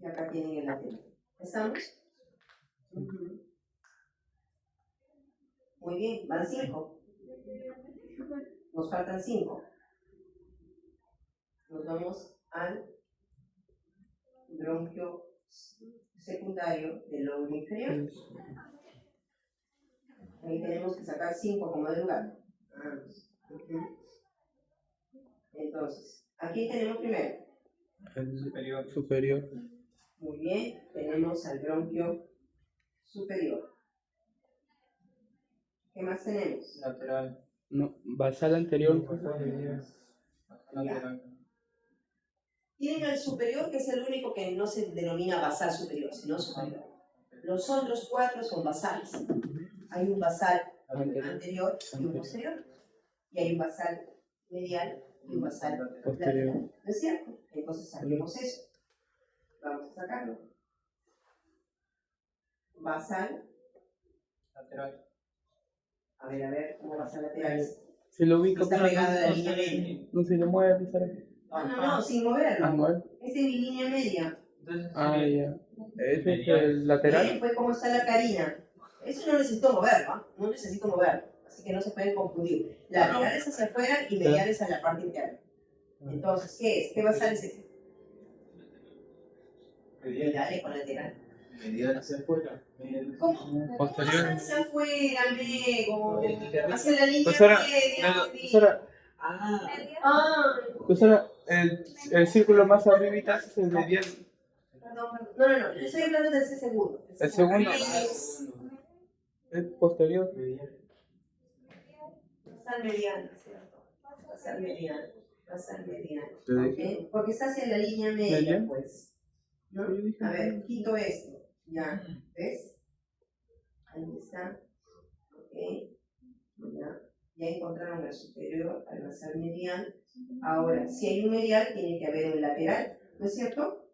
y acá tienen el lateral. ¿Estamos? Muy bien, van 5. Nos faltan 5. Nos vamos al bronquio secundario del lóbulo inferior. Ahí tenemos que sacar 5 como de lugar. Entonces, aquí tenemos primero. El superior. Muy bien, tenemos al bronquio superior. ¿Qué más tenemos? Lateral. No, basal anterior. Ya. Tienen al superior, que es el único que no se denomina basal superior, sino superior. Los otros 4 son basales. Hay un basal anterior y un posterior. Y hay un basal medial y un basal Posterior. lateral. ¿No es cierto? Entonces saquemos eso. Vamos a sacarlo. Basal. Lateral. A ver, ¿cómo basal lateral? Si lo ubico, Está pegado a la línea media. no se le mueve, Pizarro. No, sin moverlo. Ah, no. Esta es mi línea media. Ah, ya. Ese es el lateral. Pues cómo está la carina. Eso no necesito moverlo, ¿ah? No necesito moverlo. Así que no se pueden confundir. Laterales hacia afuera y mediales a la parte interna. Entonces, ¿qué es? ¿Qué basal es ese? Medial con lateral. Medial hacia afuera. ¿Cómo? Posterior. Hacia afuera, amigo. Hacia la línea Profesora, media. profesora, el círculo más arribita es el medial. Perdón. No. Estoy hablando de ese segundo. El segundo Es es posterior. basal mediano, ¿cierto? Basal mediano. ¿Ok? Porque está hacia la línea media, ¿Media? pues. ¿No? A ver, quito esto. Ya. ¿Ves? Ahí está. Ok. Ya encontraron el superior al basal medial. Ahora, si hay un medial, tiene que haber un lateral. ¿No es cierto?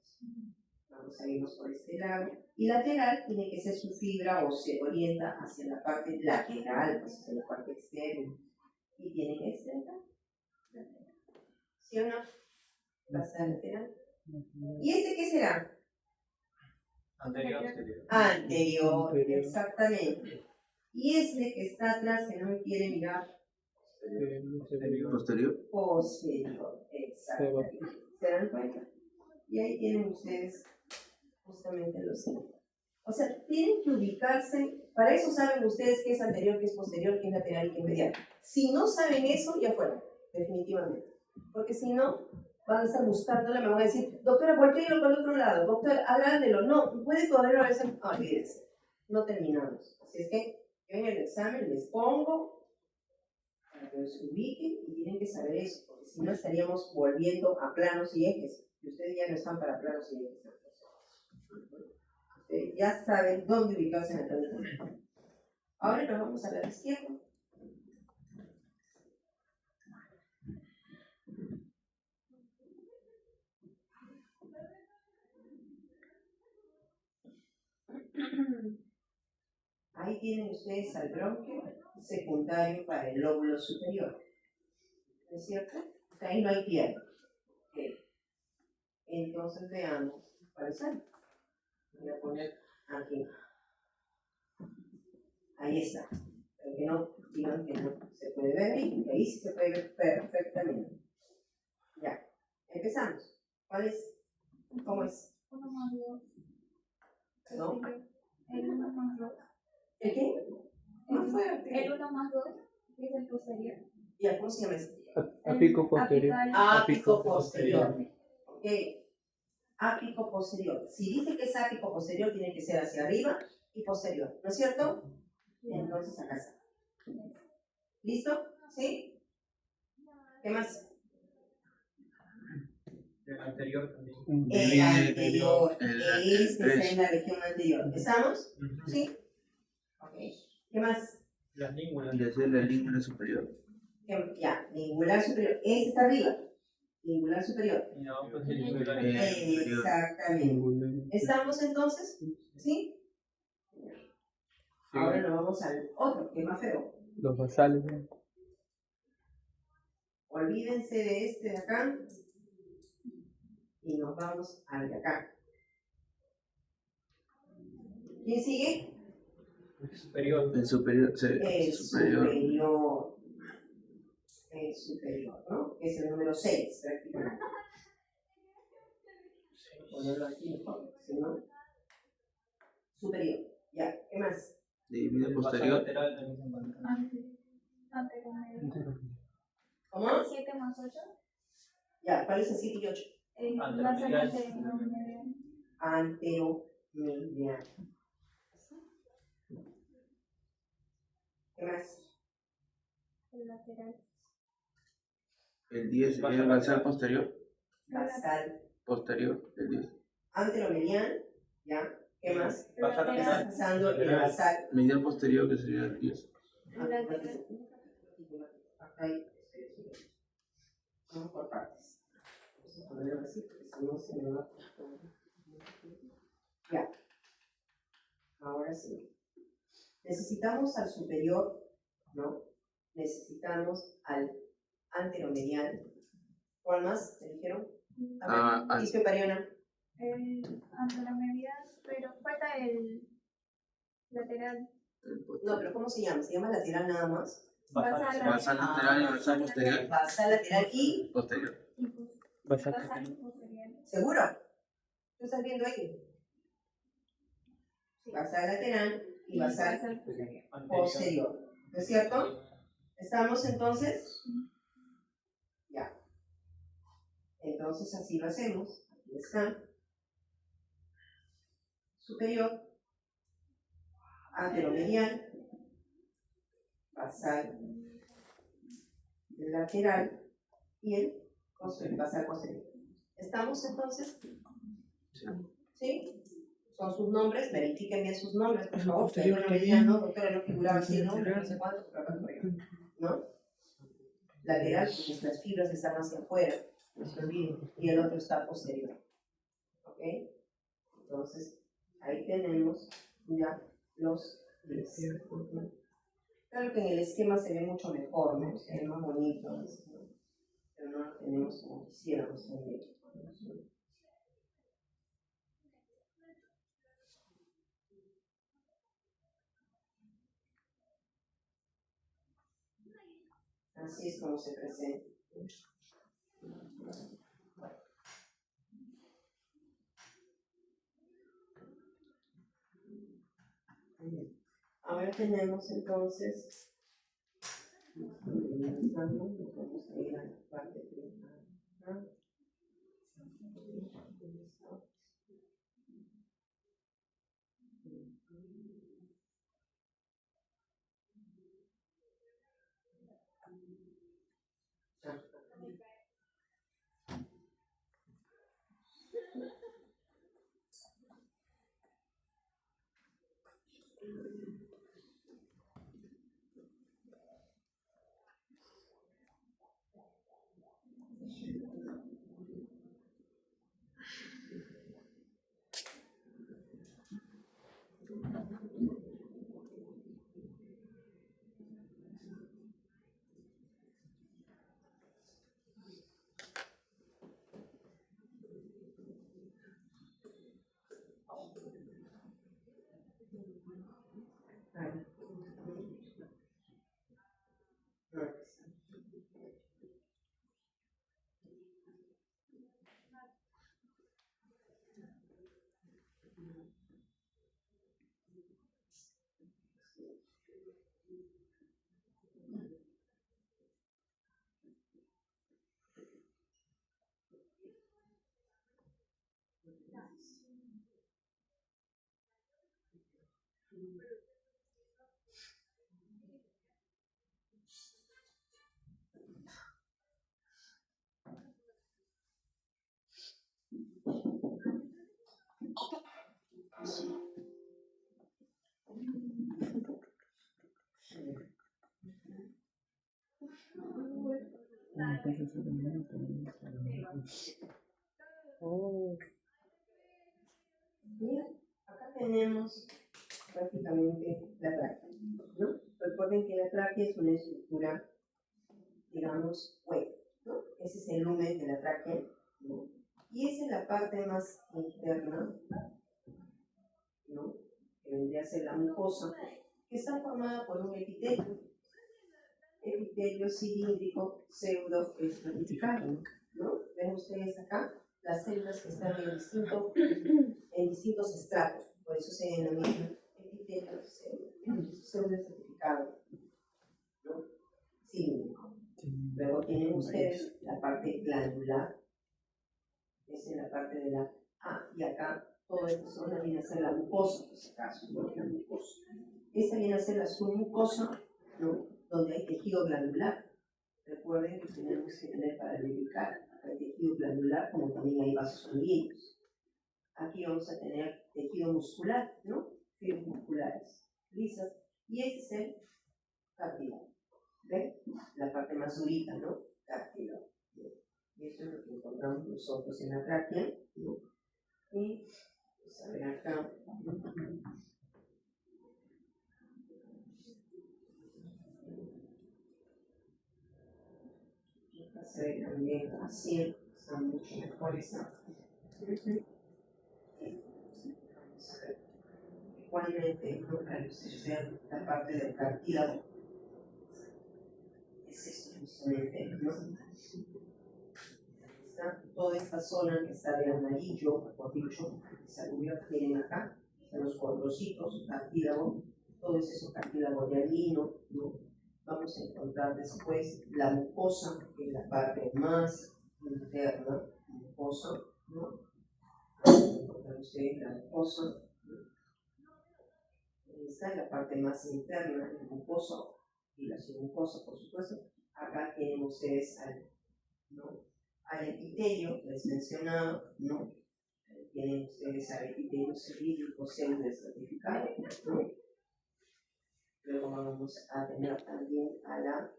Vamos a irnos por este lado. Y lateral tiene que ser su fibra o se orienta hacia la parte lateral, pues hacia la parte externa. Y tienen este acá. ¿Sí o no? Basal lateral. ¿Y este qué será? Anterior. Anterior, exactamente. Y este que está atrás, que no me quiere mirar, Posterior. posterior, exactamente. ¿Se dan cuenta? Y ahí tienen ustedes justamente los 5. O sea, tienen que ubicarse, para eso saben ustedes qué es anterior, qué es posterior, qué es lateral y qué es medial. Si no saben eso, ya fuera, definitivamente. Porque si no, van a estar buscándole, me van a decir, doctora, volteelo para el otro lado, doctora, agrándelo. No, puede correr a veces, no, olvídense, no terminamos. Así es que yo en el examen les pongo para que se ubiquen y tienen que saber eso, porque si no estaríamos volviendo a planos y ejes, y ustedes ya no están para planos y ejes. Ustedes ya saben dónde ubicarse en el plano. Ahora nos vamos a la izquierda. Ahí tienen ustedes al bronquio secundario para el lóbulo superior. ¿No es cierto? Porque ahí no hay piel. Okay. Entonces veamos cuál es el. Voy a poner aquí. Ahí está. Pero que no digan que no se puede ver ahí. Ahí sí se puede ver perfectamente. Ya. Empezamos. ¿Cuál es? ¿Cómo es? 1 más 2. ¿Perdón? El 1 más 2. ¿El qué? Más fuerte. El 1 más 2 es el posterior. Ya, ¿cómo se llama este? Apico posterior. Ápico posterior. Ok. Ápico posterior. Si dice que es ápico posterior, tiene que ser hacia arriba y posterior. ¿No es cierto? Entonces acá está. ¿Listo? ¿Sí? ¿Qué más? El anterior también. El anterior. Este está en la región anterior. ¿Estamos? ¿Sí? Ok. ¿Qué más? Las língulas. Y hacer la língula superior. Ya, lingular superior. Este está arriba. Lingular superior. Y abajo es el insular. Exactamente. ¿Estamos entonces? ¿Sí? Ahora nos vamos al otro, que es más feo. Los basales. ¿No? Olvídense de este de acá. Y nos vamos al de acá. ¿Quién sigue? El superior. El superior. El superior. superior. El superior, ¿no? Es el número 6, prácticamente. Ponerlo aquí mejor, ¿sí, no? Superior. Ya, ¿qué más? Divide El posterior. lateral también se encuentra. Anterior medio. ¿Cómo? 7 más 8. Ya, ¿cuál es el 7 y 8? Más adelante medio. Anteromedial. ¿Qué más? El lateral. El 10 sería el basal posterior. Basal. Posterior. El 10. Anteromedial. ¿Ya? ¿Qué más? Basal Está lateral. pasando el basal. Medial posterior que sería el 10. Lateral. Acá hay. Vamos por partes. Vamos a ponerlo así, porque si no se me va. Ya. Ahora sí. Necesitamos al superior, ¿no? Necesitamos al anteromedial. ¿Cuál más? ¿Te dijeron? A ver, Ispe Pariona. El anteromedial, pero falta el lateral. No, pero ¿cómo se llama? ¿Se llama lateral nada más? Basal. Basal lateral y basal posterior. Basal lateral y... Posterior. Basal. Basal posterior. ¿Seguro? ¿Tú estás viendo ahí? Basal lateral y basal posterior. posterior. ¿No es cierto? ¿Estamos entonces? Ya. Entonces así lo hacemos. Aquí está. Superior. Anteromedial. Basal lateral y el basal posterior. ¿Estamos entonces? ¿Sí? Son sus nombres, verifiquen bien sus nombres, por favor. Que no me digan, no, doctora, no figuraba así el nombre, no sé cuánto, por acá, por allá. ¿No? Lateral, porque las fibras están hacia afuera, no se olviden, y el otro está posterior. ¿Ok? Entonces, ahí tenemos ya los 10. Claro que en el esquema se ve mucho mejor, ¿no? Se ve más bonito, ¿no? Pero no lo tenemos como quisiéramos también. Así es como se presenta. Ahora tenemos entonces, vamos a ir a la parte primera. Bien, acá tenemos prácticamente la tráquea, ¿no? Recuerden que la tráquea es una estructura, digamos, hueca, ¿no? Ese es el lumen de la tráquea, ¿no? Y esa es la parte más interna, ¿no? Que vendría a ser la mucosa, que está formada por un epitelio cilíndrico pseudoestratificado, ¿no? Ven ustedes acá las células que están en distintos estratos, por eso se denomina epitelio pseudoestratificado, ¿no? Cilíndrico. Luego tienen ustedes la parte glandular, esa es la parte de la y acá toda esta zona viene a ser la mucosa, por si acaso, ¿no? La mucosa. Esta viene a ser la submucosa, ¿no? Donde hay tejido glandular. Recuerden que tenemos que tener para lubricar, hay tejido glandular como también hay vasos sanguíneos. Aquí vamos a tener tejido muscular, ¿no? Fibras musculares lisas. Y este es el cartílago. ¿Ven? La parte más durita, ¿no? Cartílago. Y esto es lo que encontramos nosotros en la tráquea, ¿no? Y vamos a ver acá. Se ve también así, están mucho mejores. Igualmente, ¿no? Al ver la parte del cartílago, es esto justamente, ¿no? Está toda esta zona que está de amarillo, mejor dicho, esa rubia que tienen acá, están los cuadrocitos, cartílago, todo es eso cartílago de alino, ¿no? Vamos a encontrar después la mucosa, que es la parte más interna, mucosa, ¿no? Vamos a encontrar ustedes la mucosa, ¿no? Esta es la parte más interna, el mucoso y la submucosa, por supuesto. Acá tienen ustedes al epitelio, les mencionaba, ¿no? Tienen ustedes al epitelio cilíndrico pseudoestratificado, ¿no? Luego vamos a tener también a la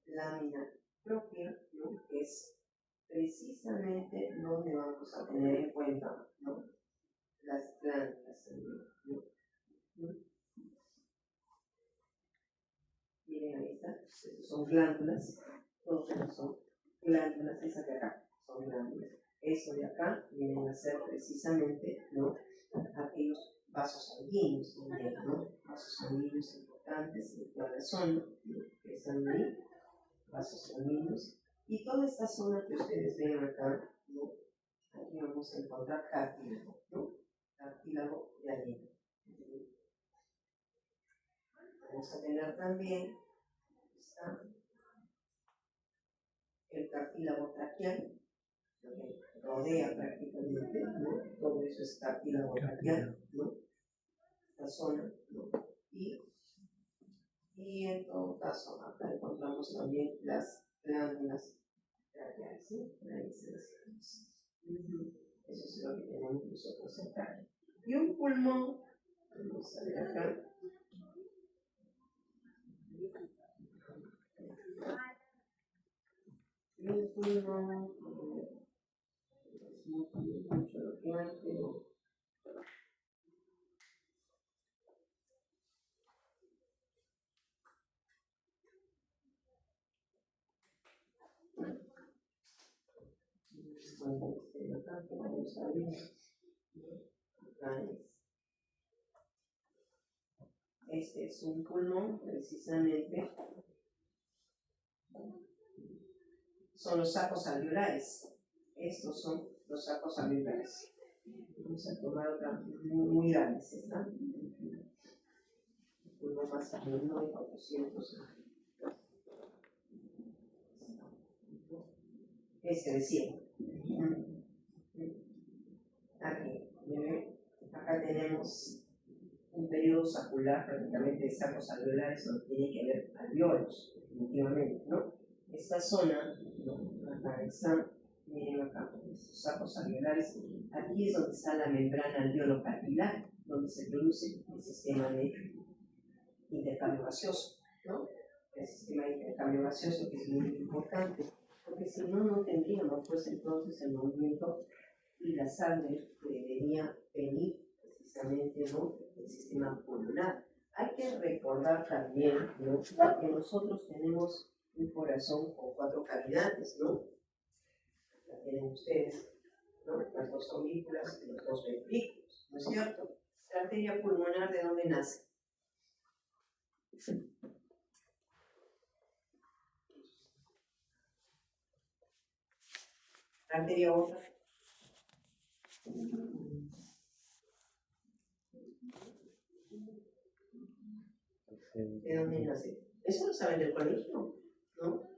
lámina propia, ¿no? Que es precisamente donde vamos a tener en cuenta, ¿no? Las glándulas también, ¿no? Miren, ahí está. Estos son glándulas. Todos estos son glándulas. Esas de acá son glándulas. Eso de acá vienen a ser precisamente, ¿no? Aquellos vasos sanguíneos también, ¿no? Vasos sanguíneos importantes en toda la zona, ¿no? Que están ahí. Vasos sanguíneos. Y toda esta zona que ustedes ven acá, ¿no? Aquí vamos a encontrar cartílago, ¿no? Cartílago de alino. Vamos a tener también está el cartílago traqueal, lo que rodea prácticamente, ¿no? Todo eso es cartílago traqueal, ¿no? Esta zona, ¿no? Y en todo caso, acá encontramos también las glándulas traqueales, ¿no? Ahí se las tenemos. Eso es lo que tenemos nosotros acá. Y un pulmón, vamos a ver acá. Y un pulmón, mucho lo que hay, pero bueno, acá vamos a ver. Acá este es un pulmón, precisamente. Son los sacos alveolares. Estos son los sacos alveolares. Vamos a tomar otra muy grandes, ¿está? El pulmón más pequeño de 400. Ese de 100. Aquí, acá tenemos un periodo sacular prácticamente de sacos alveolares donde tiene que haber alveolos, definitivamente, ¿no? Esta zona, ¿no? Acá está, miren acá, estos sacos alveolares, aquí es donde está la membrana alveolo-capilar, donde se produce el sistema de intercambio gaseoso, ¿no? El sistema de intercambio gaseoso que es muy importante, porque si no, no tendríamos pues entonces el movimiento y la sangre que debería venir precisamente, ¿no?, del sistema pulmonar. Hay que recordar también, ¿no?, que nosotros tenemos un corazón con 4 cavidades, ¿no? La tienen ustedes, ¿no? Las 2 aurículas y los 2 ventrículos, ¿no es cierto? La arteria pulmonar, ¿de dónde nace? La arteria aorta. ¿De dónde nace? Eso lo saben del colegio, ¿no?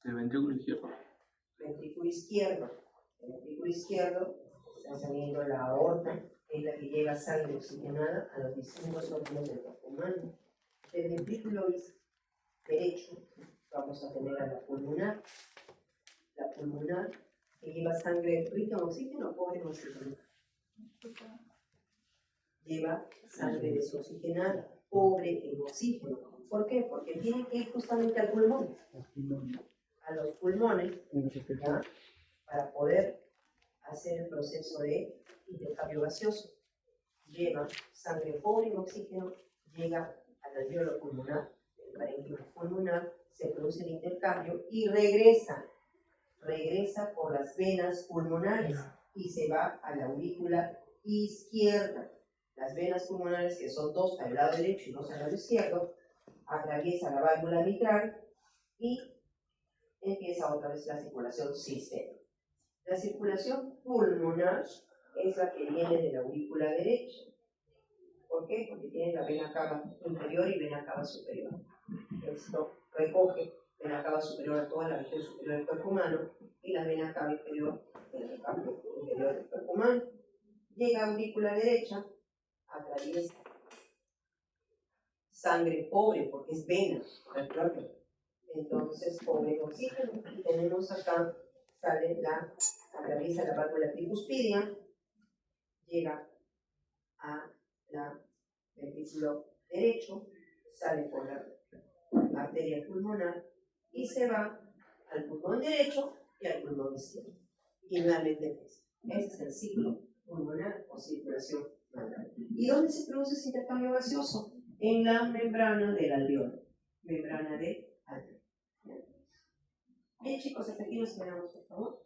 El ventrículo izquierdo. Ventrículo izquierdo. El ventrículo izquierdo está saliendo la aorta, que es la que lleva sangre oxigenada a los distintos órganos del cuerpo humano. Del ventrículo derecho vamos a tener a la pulmonar que lleva sangre rica en oxígeno o pobre en oxígeno. Lleva sangre desoxigenada, pobre en oxígeno. ¿Por qué? Porque tiene que ir justamente al pulmón, a los pulmones, ¿ya?, para poder hacer el proceso de intercambio gaseoso. Lleva sangre pobre en oxígeno, llega al alveolo pulmonar, el parénquima pulmonar, se produce el intercambio y regresa por las venas pulmonares y se va a la aurícula izquierda. Las venas pulmonares, que son 2 al lado derecho y 2 al lado izquierdo, atraviesa la válvula mitral y empieza otra vez la circulación sistémica. La circulación pulmonar es la que viene de la aurícula derecha. ¿Por qué? Porque tiene la vena cava inferior y vena cava superior. Esto recoge vena cava superior a toda la región superior del cuerpo humano y la vena cava inferior del cuerpo humano. Llega a aurícula derecha, atraviesa sangre pobre, porque es vena, recuerden. Entonces, pobre en oxígeno. Y tenemos acá, atraviesa la válvula tricuspidia, llega a la ventrículo derecho, sale por la arteria pulmonar y se va al pulmón derecho y al pulmón izquierdo. Y nuevamente, ese es el ciclo pulmonar o circulación pulmonar. ¿Y dónde se produce ese intercambio gaseoso? En la membrana del alveolo. Membrana de alveolo. Bien, chicos, hasta aquí nos quedamos, por favor.